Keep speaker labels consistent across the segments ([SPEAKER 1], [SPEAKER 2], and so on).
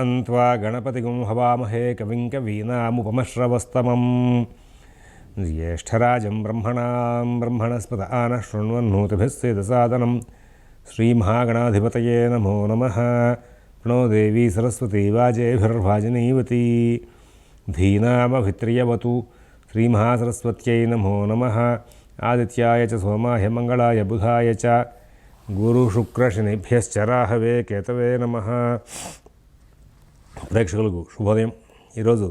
[SPEAKER 1] अन्त्वा गणपतिगुं हवामहे कविं कवीनामुपमश्रवस्तमं ज्येष्ठराजं ब्रह्मणस्पत आनः शृण्वन्नोतिभिः सेदसादनं श्रीमहागणाधिपतये नमो नमः। प्रणो देवी सरस्वती वाजेभिर्वाजिनीवती धीनामभित्रियवतु श्रीमहासरस्वत्यै नमो नमः। आदित्याय च सोमाय मंगलाय बुधाय च गुरुशुक्रशनिभ्यश्च राहवे केतवे नमः। ప్రేక్షకులకు శుభోదయం. ఈరోజు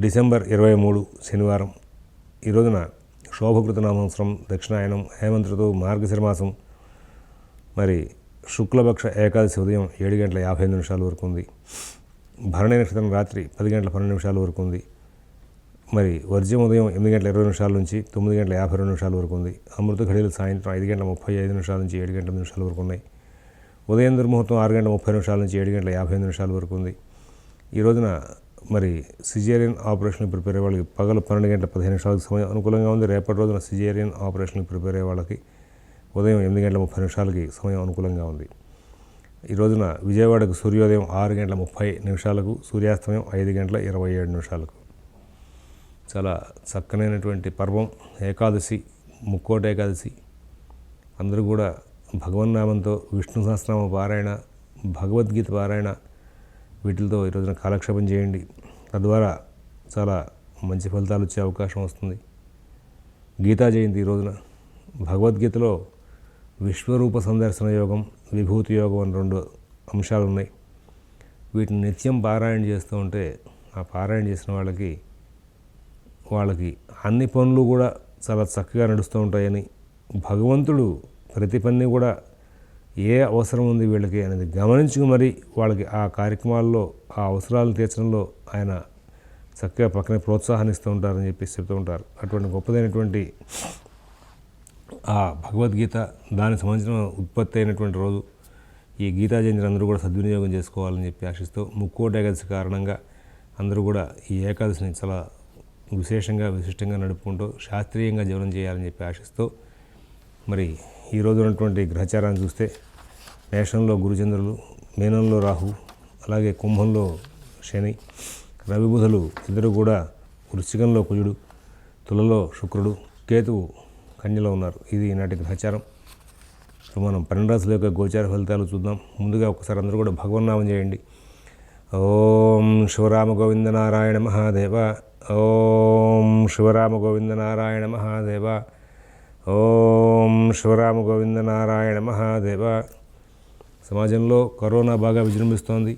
[SPEAKER 1] డిసెంబర్ 23 శనివారం. ఈ రోజున శోభకృత నామ సంవత్సరం దక్షిణాయనం, హేమంత ఋతువు, మార్గశిరమాసం. మరి శుక్లపక్ష ఏకాదశి ఉదయం 7:55 వరకు ఉంది. భరణి నక్షత్రం రాత్రి 10:12 వరకు ఉంది. మరి వర్జ్యం ఉదయం 8:20 నుంచి 9:52 వరకు ఉంది. అమృత ఘడియలు సాయంత్రం 5:35 నుంచి 7:8 వరకు ఉన్నాయి. ఉదయం దుర్ముహూర్తం 6:30 నుంచి 7:55 వరకు ఉంది. ఈ రోజున మరి సిజేరియన్ ఆపరేషన్కి ప్రిపేర్ అయ్యే వాళ్ళకి పగలు 12:15 సమయం అనుకూలంగా ఉంది. రేపటి రోజున సిజేరియన్ ఆపరేషన్కి ప్రిపేర్ అయ్యే వాళ్ళకి ఉదయం 8:30 సమయం అనుకూలంగా ఉంది. ఈ రోజున విజయవాడకు సూర్యోదయం 6:30 సూర్యాస్తమయం 5:27. చాలా చక్కనైనటువంటి పర్వం ఏకాదశి, ముక్కోటి ఏకాదశి. అందరూ కూడా భగవన్నామంతో విష్ణు సహస్రనామ పారాయణ, భగవద్గీత పారాయణ వీటితో ఈరోజున కాలక్షేపం చేయండి. తద్వారా చాలా మంచి ఫలితాలు వచ్చే అవకాశం వస్తుంది. గీతా జయంతి ఈ రోజున భగవద్గీతలో విశ్వరూప సందర్శన యోగం, విభూతి యోగం అని 2 అంశాలు ఉన్నాయి. వీటిని నిత్యం పారాయణ చేస్తూ ఉంటే ఆ పారాయణ చేసిన వాళ్ళకి అన్ని పనులు కూడా చాలా చక్కగా నడుస్తూ ఉంటాయని, భగవంతుడు ప్రతి పని కూడా ఏ అవసరం ఉంది వీళ్ళకి అనేది గమనించుకు మరి వాళ్ళకి ఆ కార్యక్రమాల్లో ఆ అవసరాలను తీర్చడంలో ఆయన చక్కగా పక్కనే ప్రోత్సాహాన్ని ఇస్తూ ఉంటారని చెప్పి చెప్తూ ఉంటారు. అటువంటి గొప్పదైనటువంటి ఆ భగవద్గీత, దానికి సంబంధించిన ఉత్పత్తి అయినటువంటి రోజు ఈ గీతా జయంతిని అందరూ కూడా సద్వినియోగం చేసుకోవాలని చెప్పి ఆశిస్తూ, ముక్కోటి ఏకాదశి కారణంగా అందరూ కూడా ఈ ఏకాదశిని చాలా విశిష్టంగా నడుపుకుంటూ శాస్త్రీయంగా జీవనం చేయాలని చెప్పి ఆశిస్తూ, మరి ఈ రోజు ఉన్నటువంటి గ్రహచారాన్ని చూస్తే మేషంలో గురుచంద్రులు, మీనంలో రాహు, అలాగే కుంభంలో శని, రవి బుధులు ఇద్దరు కూడా వృశ్చికంలో కుజుడు, తులలో శుక్రుడు, కేతువు కన్యలో ఉన్నారు. ఇది ఈనాటి గ్రహచారం. సో మనం 12 రాశుల యొక్క గోచార ఫలితాలు చూద్దాం. ముందుగా ఒకసారి అందరూ కూడా భగవన్నామం చేయండి. ఓం శివరామ గోవింద నారాయణ మహాదేవ, ఓం శివరామ గోవింద నారాయణ మహాదేవ, ఓం శివరామ గోవింద నారాయణ మహాదేవ. సమాజంలో కరోనా బాగా విజృంభిస్తోంది.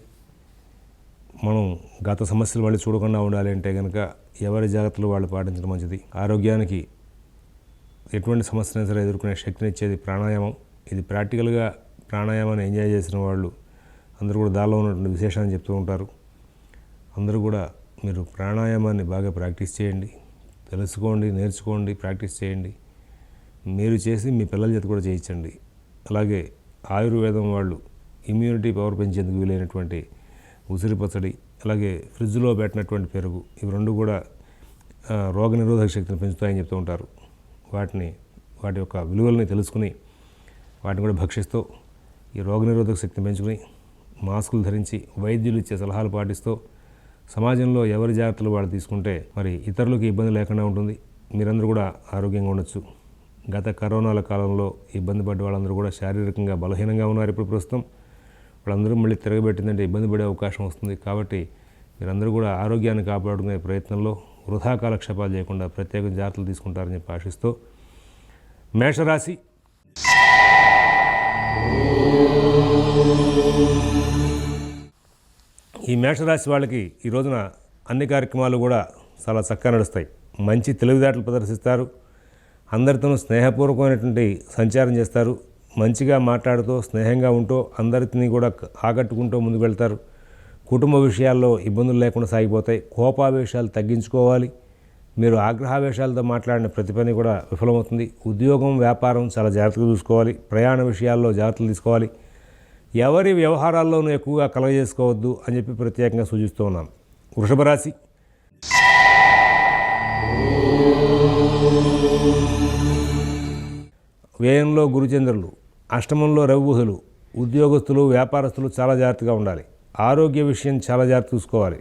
[SPEAKER 1] మనం గత సమస్యలు మళ్ళీ చూడకుండా ఉండాలి అంటే కనుక ఎవరి జాగ్రత్తలు వాళ్ళు పాటించడం మంచిది. ఆరోగ్యానికి ఎటువంటి సమస్యనైనా సరే ఎదుర్కొనే శక్తిని ఇచ్చేది ప్రాణాయామం. ఇది ప్రాక్టికల్గా ప్రాణాయామాన్ని ఎంజాయ్ చేసిన వాళ్ళు అందరూ కూడా దానిలో ఉన్నటువంటి విశేషాన్ని చెప్తూ ఉంటారు. అందరూ కూడా మీరు ప్రాణాయామాన్ని బాగా ప్రాక్టీస్ చేయండి, తెలుసుకోండి, నేర్చుకోండి, ప్రాక్టీస్ చేయండి. మీరు చేసి మీ పిల్లల చేత కూడా చేయించండి. అలాగే ఆయుర్వేదం వాళ్ళు ఇమ్యూనిటీ పవర్ పెంచేందుకు వీలైనటువంటి ఉసిరి పచ్చడి, అలాగే ఫ్రిడ్జ్లో పెట్టినటువంటి పెరుగు, ఇవి 2 కూడా రోగ నిరోధక శక్తిని పెంచుతాయని చెప్తూ ఉంటారు. వాటి యొక్క విలువల్ని తెలుసుకుని వాటిని కూడా భక్షిస్తూ ఈ రోగ నిరోధక శక్తిని పెంచుకుని మాస్కులు ధరించి వైద్యులు ఇచ్చే సలహాలు పాటిస్తూ సమాజంలో ఎవరి జాగ్రత్తలు వాళ్ళు తీసుకుంటే మరి ఇతరులకు ఇబ్బంది లేకుండా ఉంటుంది. మీరందరూ కూడా ఆరోగ్యంగా ఉండొచ్చు. గత కరోనాల కాలంలో ఇబ్బంది పడ్డ వాళ్ళందరూ కూడా శారీరకంగా బలహీనంగా ఉన్నారు. ఇప్పుడు ప్రస్తుతం వాళ్ళందరూ మళ్ళీ తిరగబెట్టిందంటే ఇబ్బంది పడే అవకాశం వస్తుంది. కాబట్టి మీరందరూ కూడా ఆరోగ్యాన్ని కాపాడుకునే ప్రయత్నంలో వృధా కాలక్షేపాలు చేయకుండా ప్రత్యేక జాగ్రత్తలు తీసుకుంటారని చెప్పి ఆశిస్తూ, మేషరాశి. ఈ మేషరాశి వాళ్ళకి ఈ రోజున అన్ని కార్యక్రమాలు కూడా చాలా చక్కగా నడుస్తాయి. మంచి తెలివితేటలు ప్రదర్శిస్తారు. అందరితోనూ స్నేహపూర్వకమైనటువంటి సంచారం చేస్తారు. మంచిగా మాట్లాడుతూ స్నేహంగా ఉంటూ అందరిని కూడా ఆకట్టుకుంటూ ముందుకు వెళ్తారు. కుటుంబ విషయాల్లో ఇబ్బందులు లేకుండా సాగిపోతాయి. కోపావేశాలు తగ్గించుకోవాలి. మీరు ఆగ్రహావేశాలతో మాట్లాడిన ప్రతి పని కూడా విఫలమవుతుంది. ఉద్యోగం, వ్యాపారం చాలా జాగ్రత్తగా చూసుకోవాలి. ప్రయాణ విషయాల్లో జాగ్రత్తలు తీసుకోవాలి. ఎవరి వ్యవహారాల్లోనూ ఎక్కువగా కలగజేసుకోవద్దు అని చెప్పి ప్రత్యేకంగా సూచిస్తూ ఉన్నాం. వృషభ రాశి. వ్యయంలో గురుచంద్రులు, అష్టమంలో రవి బుధులు, ఉద్యోగస్తులు, వ్యాపారస్తులు చాలా జాగ్రత్తగా ఉండాలి. ఆరోగ్య విషయం చాలా జాగ్రత్త చూసుకోవాలి.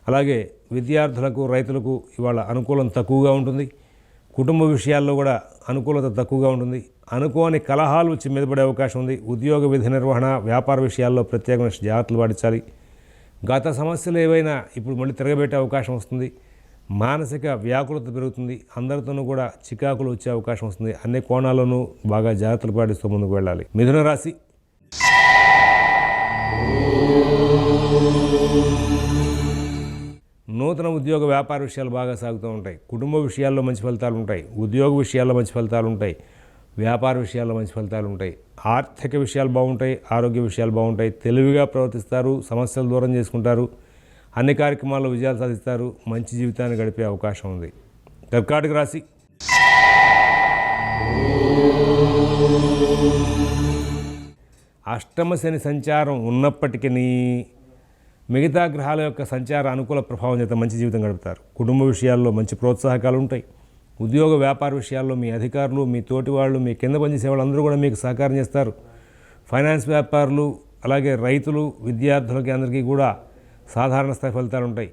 [SPEAKER 1] అలాగే విద్యార్థులకు రైతులకు ఇవాళ అనుకూలం తక్కువగా ఉంటుంది. కుటుంబ విషయాల్లో కూడా అనుకూలత తక్కువగా ఉంటుంది. అనుకోని కలహాలు వచ్చి మీదపడే అవకాశం ఉంది. ఉద్యోగ విధి నిర్వహణ వ్యాపార విషయాల్లో ప్రత్యేకమైన జాగ్రత్తలు పాటించాలి. గత సమస్యలు ఏవైనా ఇప్పుడు మళ్ళీ తిరగబెట్టే అవకాశం వస్తుంది. మానసిక వ్యాకులత పెరుగుతుంది. అందరితోనూ కూడా చికాకులు వచ్చే అవకాశం వస్తుంది. అన్ని కోణాల్లోనూ బాగా జాగ్రత్తలు పాటిస్తూ ముందుకు వెళ్ళాలి. మిథున రాశి నూతన ఉద్యోగ వ్యాపార విషయాలు బాగా సాగుతూ ఉంటాయి. కుటుంబ విషయాల్లో మంచి ఫలితాలు ఉంటాయి. ఉద్యోగ విషయాల్లో మంచి ఫలితాలు ఉంటాయి. వ్యాపార విషయాల్లో మంచి ఫలితాలు ఉంటాయి. ఆర్థిక విషయాలు బాగుంటాయి. ఆరోగ్య విషయాలు బాగుంటాయి. తెలివిగా ప్రవర్తిస్తారు. సమస్యలు దూరం చేసుకుంటారు. అన్ని కార్యక్రమాల్లో విజయాలు సాధిస్తారు. మంచి జీవితాన్ని గడిపే అవకాశం ఉంది. కర్కాటక రాశి అష్టమ శని సంచారం ఉన్నప్పటికీ మిగతా గ్రహాల యొక్క సంచార అనుకూల ప్రభావం చేత మంచి జీవితం గడుపుతారు. కుటుంబ విషయాల్లో మంచి ప్రోత్సాహకాలు ఉంటాయి. ఉద్యోగ వ్యాపార విషయాల్లో మీ అధికారులు, మీ తోటి వాళ్ళు, మీ కింద పనిచేసే వాళ్ళు అందరూ కూడా మీకు సహకారం చేస్తారు. ఫైనాన్స్ వ్యాపారులు, అలాగే రైతులు, విద్యార్థులకి అందరికీ కూడా సాధారణ స్థాయి ఫలితాలు ఉంటాయి.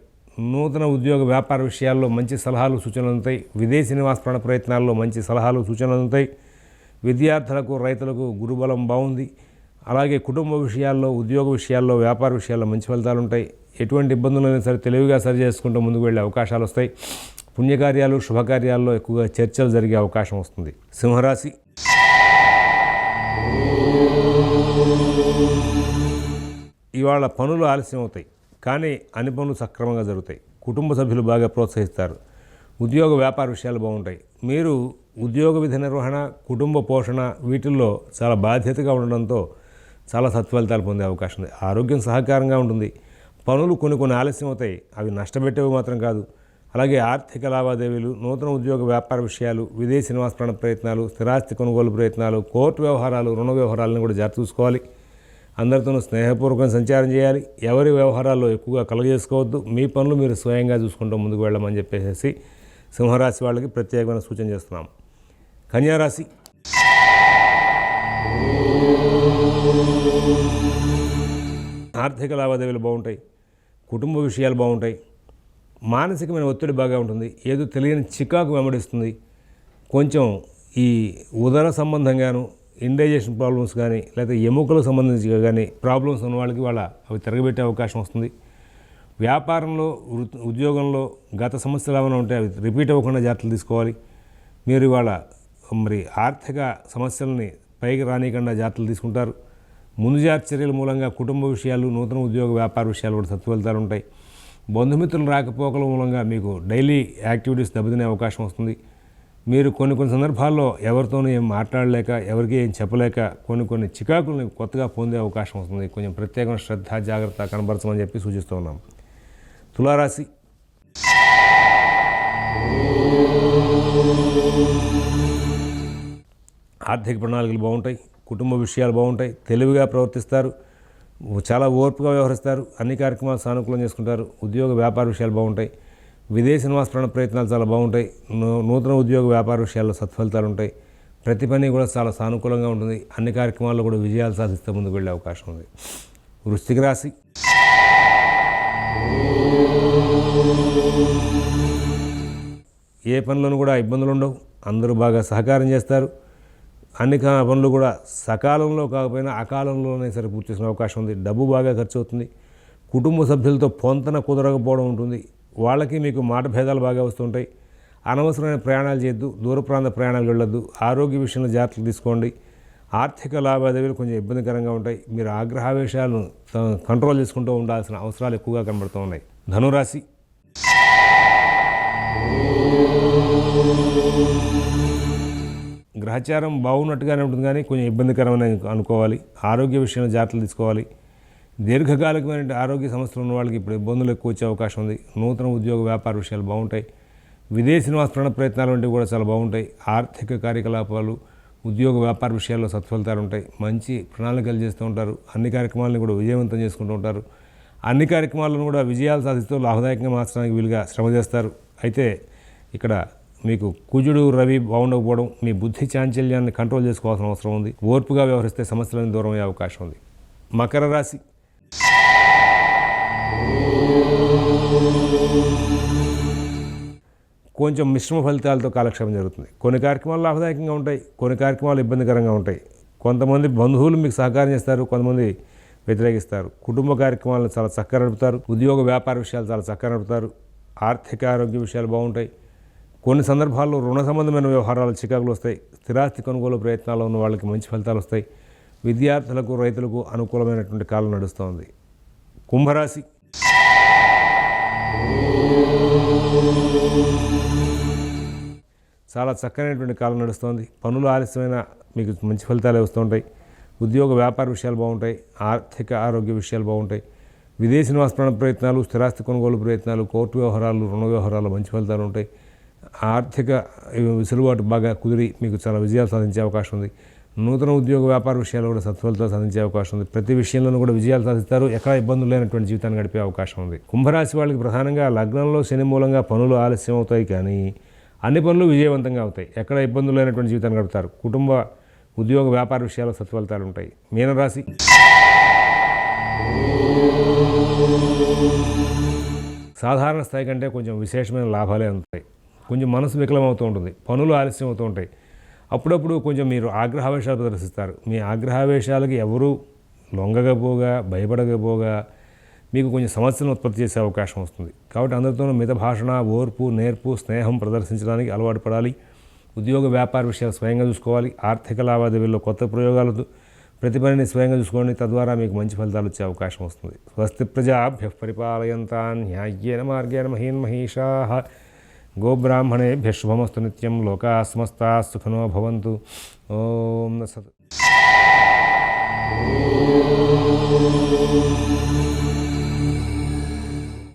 [SPEAKER 1] నూతన ఉద్యోగ వ్యాపార విషయాల్లో మంచి సలహాలు సూచనలు ఉంటాయి. విదేశీ నివాస ప్రయత్నాల్లో మంచి సలహాలు సూచనలు ఉంటాయి. విద్యార్థులకు, రైతులకు గురుబలం బాగుంది. అలాగే కుటుంబ విషయాల్లో, ఉద్యోగ విషయాల్లో, వ్యాపార విషయాల్లో మంచి ఫలితాలు ఉంటాయి. ఎటువంటి ఇబ్బందులైనా సరే తెలివిగా సరి చేసుకుంటూ ముందుకు వెళ్ళే అవకాశాలు వస్తాయి. పుణ్యకార్యాలు, శుభకార్యాల్లో ఎక్కువగా చర్చలు జరిగే అవకాశం వస్తుంది. సింహరాశి ఇవాళ పనులు ఆలస్యం అవుతాయి, కానీ అన్ని పనులు సక్రమంగా జరుగుతాయి. కుటుంబ సభ్యులు బాగా ప్రోత్సహిస్తారు. ఉద్యోగ వ్యాపార విషయాలు బాగుంటాయి. మీరు ఉద్యోగ విధి నిర్వహణ, కుటుంబ పోషణ వీటిల్లో చాలా బాధ్యతగా ఉండడంతో చాలా సత్ఫలితాలు పొందే అవకాశం ఉంది. ఆరోగ్యం సహకారంగా ఉంటుంది. పనులు కొన్ని ఆలస్యం అవుతాయి. అవి నష్టపెట్టేవి మాత్రం కాదు. అలాగే ఆర్థిక లావాదేవీలు, నూతన ఉద్యోగ వ్యాపార విషయాలు, విదేశీ నివాస ప్రయత్నాలు, స్థిరాస్తి కొనుగోలు ప్రయత్నాలు, కోర్టు వ్యవహారాలు, రుణ వ్యవహారాలను కూడా జాగ్రత్త చూసుకోవాలి. అందరితోనూ స్నేహపూర్వకంగా సంచారం చేయాలి. ఎవరి వ్యవహారాల్లో ఎక్కువగా కలుగజేసుకోవద్దు. మీ పనులు మీరు స్వయంగా చూసుకుంటూ ముందుకు వెళ్ళమని చెప్పేసి సింహరాశి వాళ్ళకి ప్రత్యేకమైన సూచన చేస్తున్నాం. కన్యారాశి ఆర్థిక లావాదేవీలు బాగుంటాయి. కుటుంబ విషయాలు బాగుంటాయి. మానసికమైన ఒత్తిడి బాగా ఉంటుంది. ఏదో తెలియని చికాకు వెంబడిస్తుంది. కొంచెం ఈ ఉదర సంబంధంగాను, ఇండైజెషన్ ప్రాబ్లమ్స్ కానీ, లేదా ఎముకలకు సంబంధించి కానీ ప్రాబ్లమ్స్ ఉన్న వాళ్ళకి అవి తిరగబెట్టే అవకాశం వస్తుంది. వ్యాపారంలో, ఉద్యోగంలో గత సమస్యలు ఏమైనా ఉంటే అవి రిపీట్ అవ్వకుండా జాగ్రత్తలు తీసుకోవాలి. మీరు ఇవాళ ఆర్థిక సమస్యలని పైకి రానియకుండా జాగ్రత్తలు తీసుకుంటారు. ముందు జాగ్రత్త చర్యల మూలంగా కుటుంబ విషయాలు, నూతన ఉద్యోగ వ్యాపార విషయాలు కూడా సత్ఫలితాలు ఉంటాయి. బంధుమిత్రులు రాకపోకల మూలంగా మీకు డైలీ యాక్టివిటీస్ దెబ్బతినే అవకాశం వస్తుంది. మీరు కొన్ని సందర్భాల్లో ఎవరితోనూ ఏం మాట్లాడలేక, ఎవరికి ఏం చెప్పలేక కొన్ని చికాకులను కొత్తగా పొందే అవకాశం వస్తుంది. కొంచెం ప్రత్యేకమైన శ్రద్ధ, జాగ్రత్త కనబరచమని చెప్పి సూచిస్తూ ఉన్నాం. తులారాశి ఆర్థిక ప్రణాళికలు బాగుంటాయి. కుటుంబ విషయాలు బాగుంటాయి. తెలివిగా ప్రవర్తిస్తారు. చాలా ఓర్పుగా వ్యవహరిస్తారు. అన్ని కార్యక్రమాలు సానుకూలం చేసుకుంటారు. ఉద్యోగ వ్యాపార విషయాలు బాగుంటాయి. విదేశీ నివాస ప్రయత్నాలు చాలా బాగుంటాయి. నూతన ఉద్యోగ వ్యాపార విషయాల్లో సత్ఫలితాలు ఉంటాయి. ప్రతి పని కూడా చాలా సానుకూలంగా ఉంటుంది. అన్ని కార్యక్రమాల్లో కూడా విజయాలు సాధిస్తూ ముందుకు వెళ్ళే అవకాశం ఉంది. వృశ్చిక రాశి ఏ పనులను కూడా ఇబ్బందులు ఉండవు. అందరూ బాగా సహకారం చేస్తారు. అన్ని పనులు కూడా సకాలంలో కాకపోయినా అకాలంలోనే సరే పూర్తి చేసుకునే అవకాశం ఉంది. డబ్బు బాగా ఖర్చు అవుతుంది. కుటుంబ సభ్యులతో పొంతన కుదరకపోవడం ఉంటుంది. వాళ్ళకి మీకు మాట భేదాలు బాగా వస్తుంటాయి. అనవసరమైన ప్రయాణాలు చేయొద్దు. దూర ప్రాంత ప్రయాణాలు వెళ్ళొద్దు. ఆరోగ్య విషయంలో జాగ్రత్తలు తీసుకోండి. ఆర్థిక లావాదేవీలు కొంచెం ఇబ్బందికరంగా ఉంటాయి. మీరు ఆగ్రహావేశాలను కంట్రోల్ చేసుకుంటూ ఉండాల్సిన అవసరాలు ఎక్కువగా కనబడుతూ ఉన్నాయి. ధనురాశి గ్రహచారం బాగున్నట్టుగానే ఉంటుంది, కానీ కొంచెం ఇబ్బందికరమైన అనుకోవాలి. ఆరోగ్య విషయంలో జాగ్రత్తలు తీసుకోవాలి. దీర్ఘకాలికమైన ఆరోగ్య సమస్యలు ఉన్న వాళ్ళకి ఇప్పుడు ఇబ్బందులు ఎక్కువ వచ్చే అవకాశం ఉంది. నూతన ఉద్యోగ వ్యాపార విషయాలు బాగుంటాయి. విదేశీ నివాస ప్రయత్నాలు వంటివి కూడా చాలా బాగుంటాయి. ఆర్థిక కార్యకలాపాలు, ఉద్యోగ వ్యాపార విషయాల్లో సత్ఫలితాలు ఉంటాయి. మంచి ప్రణాళికలు చేస్తూ ఉంటారు. అన్ని కార్యక్రమాలను కూడా విజయవంతం చేసుకుంటూ ఉంటారు. అన్ని కార్యక్రమాలను కూడా విజయాలు సాధిస్తూ లాభదాయకంగా మార్చడానికి వీలుగా శ్రమ చేస్తారు. అయితే ఇక్కడ మీకు కుజుడు, రవి బాగుండకపోవడం, మీ బుద్ధి చాంచల్యాన్ని కంట్రోల్ చేసుకోవాల్సిన అవసరం ఉంది. ఓర్పుగా వ్యవహరిస్తే సమస్యలను దూరం అయ్యే అవకాశం ఉంది. మకర రాశి కొంచెం మిశ్రమ ఫలితాలతో కాలక్షేపం జరుగుతుంది. కొన్ని కార్యక్రమాలు లాభదాయకంగా ఉంటాయి, కొన్ని కార్యక్రమాలు ఇబ్బందికరంగా ఉంటాయి. కొంతమంది బంధువులు మీకు సహకారం చేస్తారు, కొంతమంది వ్యతిరేకిస్తారు. కుటుంబ కార్యక్రమాలను చాలా చక్కగా నడుపుతారు. ఉద్యోగ వ్యాపార విషయాలు చాలా చక్కగా నడుపుతారు. ఆర్థిక ఆరోగ్య విషయాలు బాగుంటాయి. కొన్ని సందర్భాల్లో రుణ సంబంధమైన వ్యవహారాలు చికాకులు వస్తాయి. స్థిరాస్తి కొనుగోలు ప్రయత్నాల్లో ఉన్న వాళ్ళకి మంచి ఫలితాలు వస్తాయి. విద్యార్థులకు, రైతులకు అనుకూలమైనటువంటి కాలం నడుస్తోంది. కుంభరాశి. చాలా చక్కనైనటువంటి కాలం నడుస్తోంది. పనులు ఆలస్యమైన మీకు మంచి ఫలితాలే వస్తుంటాయి. ఉద్యోగ వ్యాపార విషయాలు బాగుంటాయి. ఆర్థిక ఆరోగ్య విషయాలు బాగుంటాయి. విదేశీ నివాస ప్రయత్నాలు, స్థిరాస్తి కొనుగోలు ప్రయత్నాలు, కోర్టు వ్యవహారాలు, రుణ వ్యవహారాలు మంచి ఫలితాలు ఉంటాయి. ఆర్థిక వెసులుబాటు బాగా కుదిరి మీకు చాలా విజయాలు సాధించే అవకాశం ఉంది. నూతన ఉద్యోగ వ్యాపార విషయాలు కూడా సత్ఫలితాలు సాధించే అవకాశం ఉంది. ప్రతి విషయంలోనూ కూడా విజయాలు సాధిస్తారు. ఎక్కడ ఇబ్బందులు లేనటువంటి జీవితాన్ని గడిపే అవకాశం ఉంది. కుంభరాశి వాళ్ళకి ప్రధానంగా లగ్నంలో శని మూలంగా పనులు ఆలస్యం అవుతాయి, కానీ అన్ని పనులు విజయవంతంగా అవుతాయి. ఎక్కడ ఇబ్బందులు లేనటువంటి జీవితాన్ని గడుపుతారు. కుటుంబ, ఉద్యోగ వ్యాపార విషయాల్లో సత్ఫలితాలు ఉంటాయి. మీనరాశి. సాధారణ స్థాయి కంటే కొంచెం విశేషమైన లాభాలే ఉంటాయి. కొంచెం మనసు వికలమవుతూ ఉంటుంది. పనులు ఆలస్యం అవుతూ ఉంటాయి. అప్పుడప్పుడు కొంచెం మీరు ఆగ్రహావేశాలు ప్రదర్శిస్తారు. మీ ఆగ్రహావేశాలకి ఎవరూ లొంగకపోగా, భయపడకపోగా మీకు కొంచెం సమస్యలను ఉత్పత్తి చేసే అవకాశం వస్తుంది. కాబట్టి అందరితోనూ మిత భాషణ, ఓర్పు, నేర్పు, స్నేహం ప్రదర్శించడానికి అలవాటు పడాలి. ఉద్యోగ వ్యాపార విషయాలు స్వయంగా చూసుకోవాలి. ఆర్థిక లావాదేవీల్లో కొత్త ప్రయోగాలతో ప్రతి పనిని స్వయంగా చూసుకోండి. తద్వారా మీకు మంచి ఫలితాలు వచ్చే అవకాశం వస్తుంది. స్వస్తి ప్రజాభ్యః పరిపాలయంతాన్ న్యాయ్యేన మార్గేణ మహీన్మహీషాః గోబ్రాహ్మణేభ్యః శుభమస్తు నిత్యం. లోకాః సమస్తాః సుఖినో భవంతు. ఓం సత్.